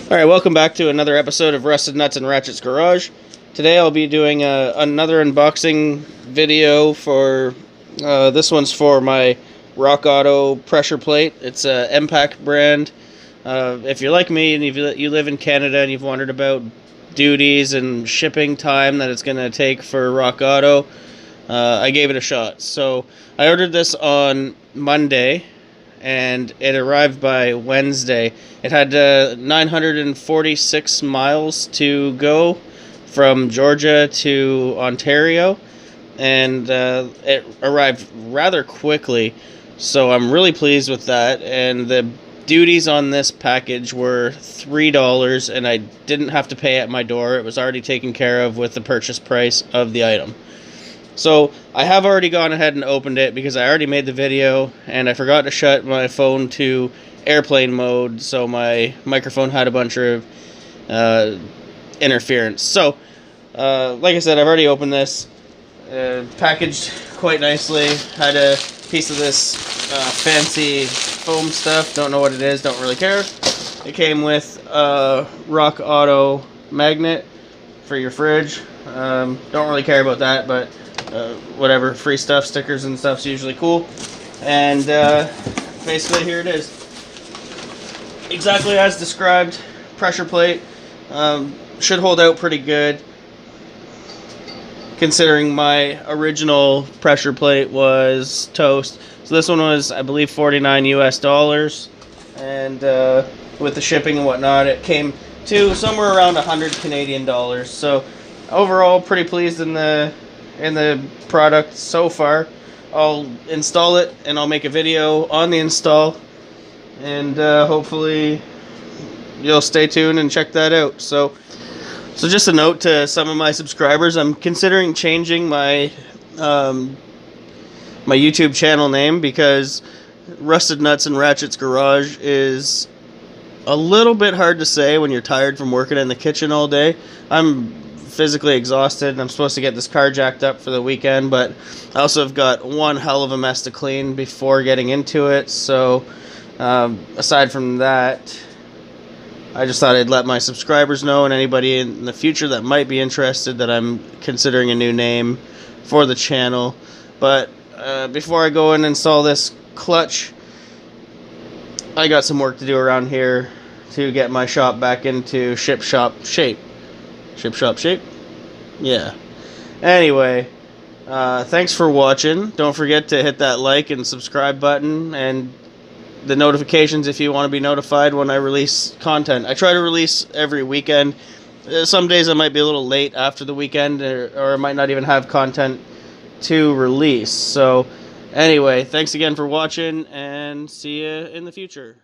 Alright, welcome back to another episode of Rusted Nuts and Ratchet's Garage. Today I'll be doing another unboxing video for, this one's for my Rockauto pressure plate. It's a MPAC brand. If you're like me and you live in Canada and you've wondered about duties and shipping time that it's going to take for Rockauto, I gave it a shot. So I ordered this on Monday, and it arrived by Wednesday. It had 946 miles to go from Georgia to Ontario, and it arrived rather quickly, so I'm really pleased with that. And the duties on this package were $3, and I didn't have to pay at my door. It was already taken care of with the purchase price of the item. So I have already gone ahead and opened it because I already made the video, and I forgot to shut my phone to airplane mode, so my microphone had a bunch of interference. So like I said, I've already opened this, packaged quite nicely. Had a piece of this fancy foam stuff, don't know what it is, don't really care. It came with a Rockauto magnet for your fridge. Don't really care about that, but whatever, free stuff, stickers and stuff's usually cool. And basically here it is, exactly as described. Pressure plate, should hold out pretty good, considering my original pressure plate was toast. So this one was, I believe, $49 US, and with the shipping and whatnot, it came to somewhere around 100 Canadian dollars. So overall, pretty pleased in the product so far. I'll install it and I'll make a video on the install, and hopefully you'll stay tuned and check that out. So just a note to some of my subscribers, I'm considering changing my my YouTube channel name, because Rusted Nuts and Ratchet's Garage is a little bit hard to say when you're tired from working in the kitchen all day. I'm physically exhausted, and I'm supposed to get this car jacked up for the weekend, but I also have got one hell of a mess to clean before getting into it. So aside from that, I just thought I'd let my subscribers know, and anybody in the future that might be interested, that I'm considering a new name for the channel. But before I go and install this clutch, I got some work to do around here to get my shop back into ship-shop shape. Ship-shop shape? Yeah. Anyway, thanks for watching. Don't forget to hit that like and subscribe button, and the notifications if you want to be notified when I release content. I try to release every weekend. Some days I might be a little late after the weekend, or I might not even have content to release. So anyway, thanks again for watching, and see you in the future.